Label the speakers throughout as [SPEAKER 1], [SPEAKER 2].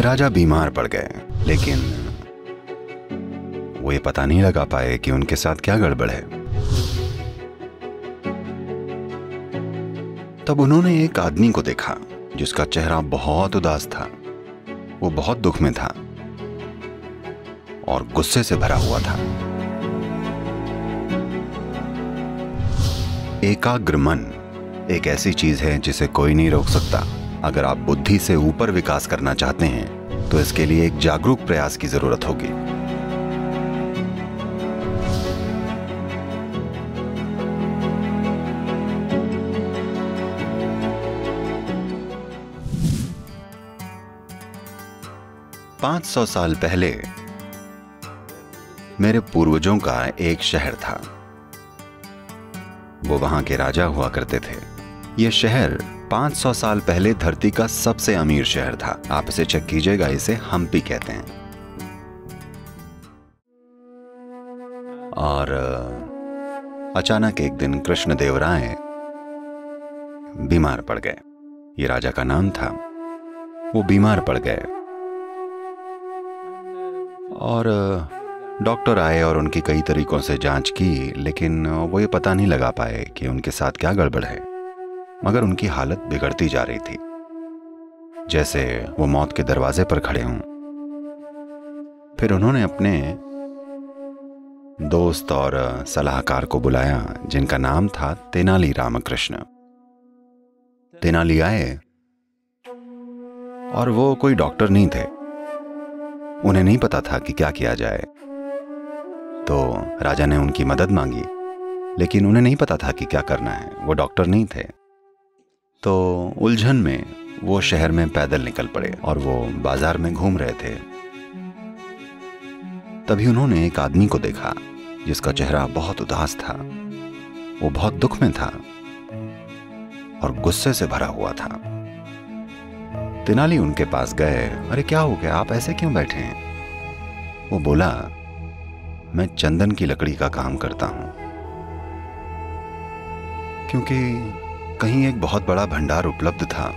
[SPEAKER 1] राजा बीमार पड़ गए, लेकिन वो ये पता नहीं लगा पाए कि उनके साथ क्या गड़बड़ है। तब उन्होंने एक आदमी को देखा जिसका चेहरा बहुत उदास था। वो बहुत दुख में था और गुस्से से भरा हुआ था। एकाग्र मन एक ऐसी चीज है जिसे कोई नहीं रोक सकता। अगर आप बुद्धि से ऊपर विकास करना चाहते हैं तो इसके लिए एक जागरूक प्रयास की जरूरत होगी। पांच 500 साल पहले मेरे पूर्वजों का एक शहर था। वो वहां के राजा हुआ करते थे। यह शहर 500 साल पहले धरती का सबसे अमीर शहर था। आप इसे चेक कीजिएगा, इसे हम्पी कहते हैं। और अचानक एक दिन कृष्णदेवराय बीमार पड़ गए। ये राजा का नाम था। वो बीमार पड़ गए और डॉक्टर आए और उनकी कई तरीकों से जांच की, लेकिन वो ये पता नहीं लगा पाए कि उनके साथ क्या गड़बड़ है। मगर उनकी हालत बिगड़ती जा रही थी, जैसे वो मौत के दरवाजे पर खड़े हों। फिर उन्होंने अपने दोस्त और सलाहकार को बुलाया जिनका नाम था तेनाली रामकृष्ण। तेनाली आए और वो कोई डॉक्टर नहीं थे। उन्हें नहीं पता था कि क्या किया जाए। तो राजा ने उनकी मदद मांगी, लेकिन उन्हें नहीं पता था कि क्या करना है। वो डॉक्टर नहीं थे। तो उलझन में वो शहर में पैदल निकल पड़े और वो बाजार में घूम रहे थे। तभी उन्होंने एक आदमी को देखा जिसका चेहरा बहुत उदास था। वो बहुत दुख में था और गुस्से से भरा हुआ था। तेनाली उनके पास गए। अरे क्या हो गया, आप ऐसे क्यों बैठे हैं? वो बोला, मैं चंदन की लकड़ी का काम करता हूं, क्योंकि कहीं एक बहुत बड़ा भंडार उपलब्ध था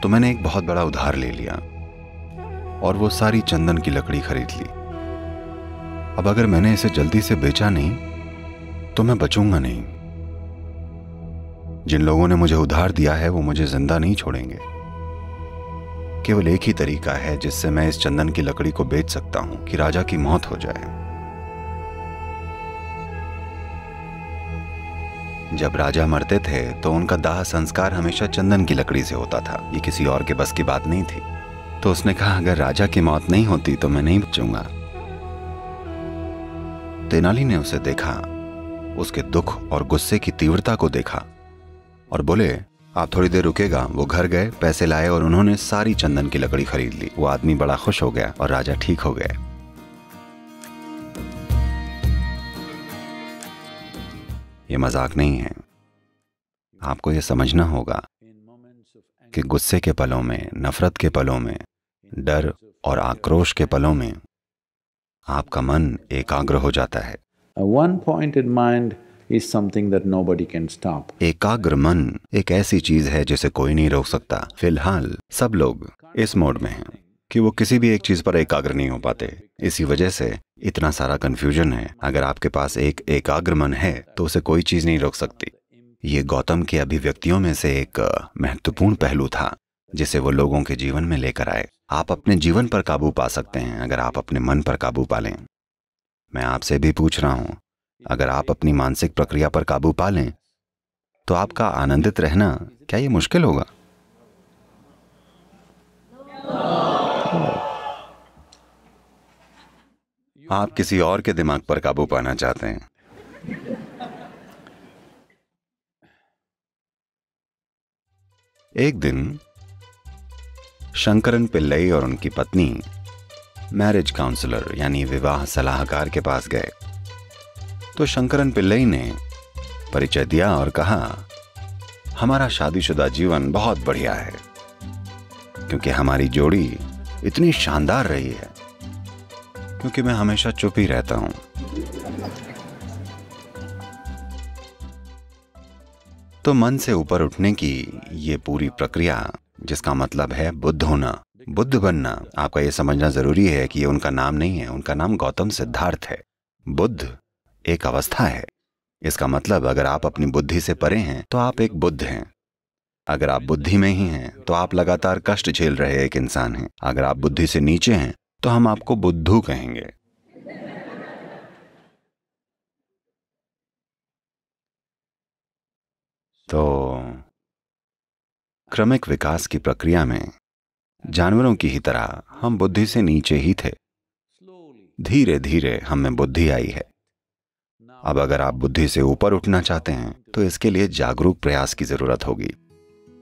[SPEAKER 1] तो मैंने एक बहुत बड़ा उधार ले लिया और वो सारी चंदन की लकड़ी खरीद ली। अब अगर मैंने इसे जल्दी से बेचा नहीं तो मैं बचूंगा नहीं। जिन लोगों ने मुझे उधार दिया है वो मुझे जिंदा नहीं छोड़ेंगे। केवल एक ही तरीका है जिससे मैं इस चंदन की लकड़ी को बेच सकता हूं कि राजा की मौत हो जाए। जब राजा मरते थे तो उनका दाह संस्कार हमेशा चंदन की लकड़ी से होता था। ये किसी और के बस की बात नहीं थी। तो उसने कहा, अगर राजा की मौत नहीं होती तो मैं नहीं बचूंगा। तेनाली ने उसे देखा, उसके दुख और गुस्से की तीव्रता को देखा और बोले, आप थोड़ी देर रुकेगा। वो घर गए, पैसे लाए और उन्होंने सारी चंदन की लकड़ी खरीद ली। वो आदमी बड़ा खुश हो गया और राजा ठीक हो गए। ये मजाक नहीं है। आपको ये समझना होगा कि गुस्से के पलों में, नफरत के पलों में, डर और आक्रोश के पलों में आपका मन एकाग्र हो जाता है।
[SPEAKER 2] One-pointed mind is something that nobody can stop.
[SPEAKER 1] एकाग्र मन एक ऐसी चीज है जिसे कोई नहीं रोक सकता। फिलहाल सब लोग इस मोड में हैं कि वो किसी भी एक चीज पर एकाग्र नहीं हो पाते। इसी वजह से इतना सारा कंफ्यूजन है। अगर आपके पास एक एकाग्र मन है तो उसे कोई चीज नहीं रोक सकती। ये गौतम की अभिव्यक्तियों में से एक महत्वपूर्ण पहलू था जिसे वो लोगों के जीवन में लेकर आए। आप अपने जीवन पर काबू पा सकते हैं अगर आप अपने मन पर काबू पा लें। मैं आपसे भी पूछ रहा हूं, अगर आप अपनी मानसिक प्रक्रिया पर काबू पा लें तो आपका आनंदित रहना क्या ये मुश्किल होगा? आप किसी और के दिमाग पर काबू पाना चाहते हैं। एक दिन शंकरन पिल्लई और उनकी पत्नी मैरिज काउंसलर यानी विवाह सलाहकार के पास गए। तो शंकरन पिल्लई ने परिचय दिया और कहा, हमारा शादीशुदा जीवन बहुत बढ़िया है क्योंकि हमारी जोड़ी इतनी शानदार रही है, क्योंकि मैं हमेशा चुप ही रहता हूं। तो मन से ऊपर उठने की ये पूरी प्रक्रिया जिसका मतलब है बुद्ध होना, बुद्ध बनना। आपका ये समझना जरूरी है कि ये उनका नाम नहीं है, उनका नाम गौतम सिद्धार्थ है। बुद्ध एक अवस्था है। इसका मतलब अगर आप अपनी बुद्धि से परे हैं तो आप एक बुद्ध हैं। अगर आप बुद्धि में ही हैं तो आप लगातार कष्ट झेल रहे एक इंसान हैं। अगर आप बुद्धि से नीचे हैं तो हम आपको बुद्धू कहेंगे। तो क्रमिक विकास की प्रक्रिया में जानवरों की ही तरह हम बुद्धि से नीचे ही थे। धीरे धीरे हम में बुद्धि आई है। अब अगर आप बुद्धि से ऊपर उठना चाहते हैं तो इसके लिए जागरूक प्रयास की जरूरत होगी।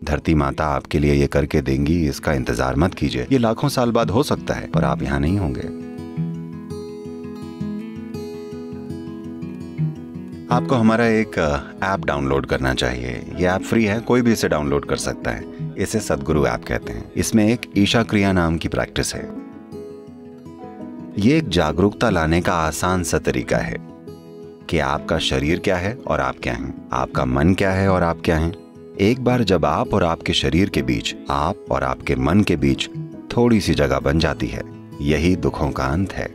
[SPEAKER 1] धरती माता आपके लिए ये करके देंगी, इसका इंतजार मत कीजिए। ये लाखों साल बाद हो सकता है, पर आप यहां नहीं होंगे। आपको हमारा एक ऐप डाउनलोड करना चाहिए। ये ऐप फ्री है, कोई भी इसे डाउनलोड कर सकता है। इसे सद्गुरु ऐप कहते हैं। इसमें एक ईशा क्रिया नाम की प्रैक्टिस है। ये एक जागरूकता लाने का आसान सा तरीका है कि आपका शरीर क्या है और आप क्या हैं, आपका मन क्या है और आप क्या हैं। एक बार जब आप और आपके शरीर के बीच, आप और आपके मन के बीच थोड़ी सी जगह बन जाती है, यही दुखों का अंत है।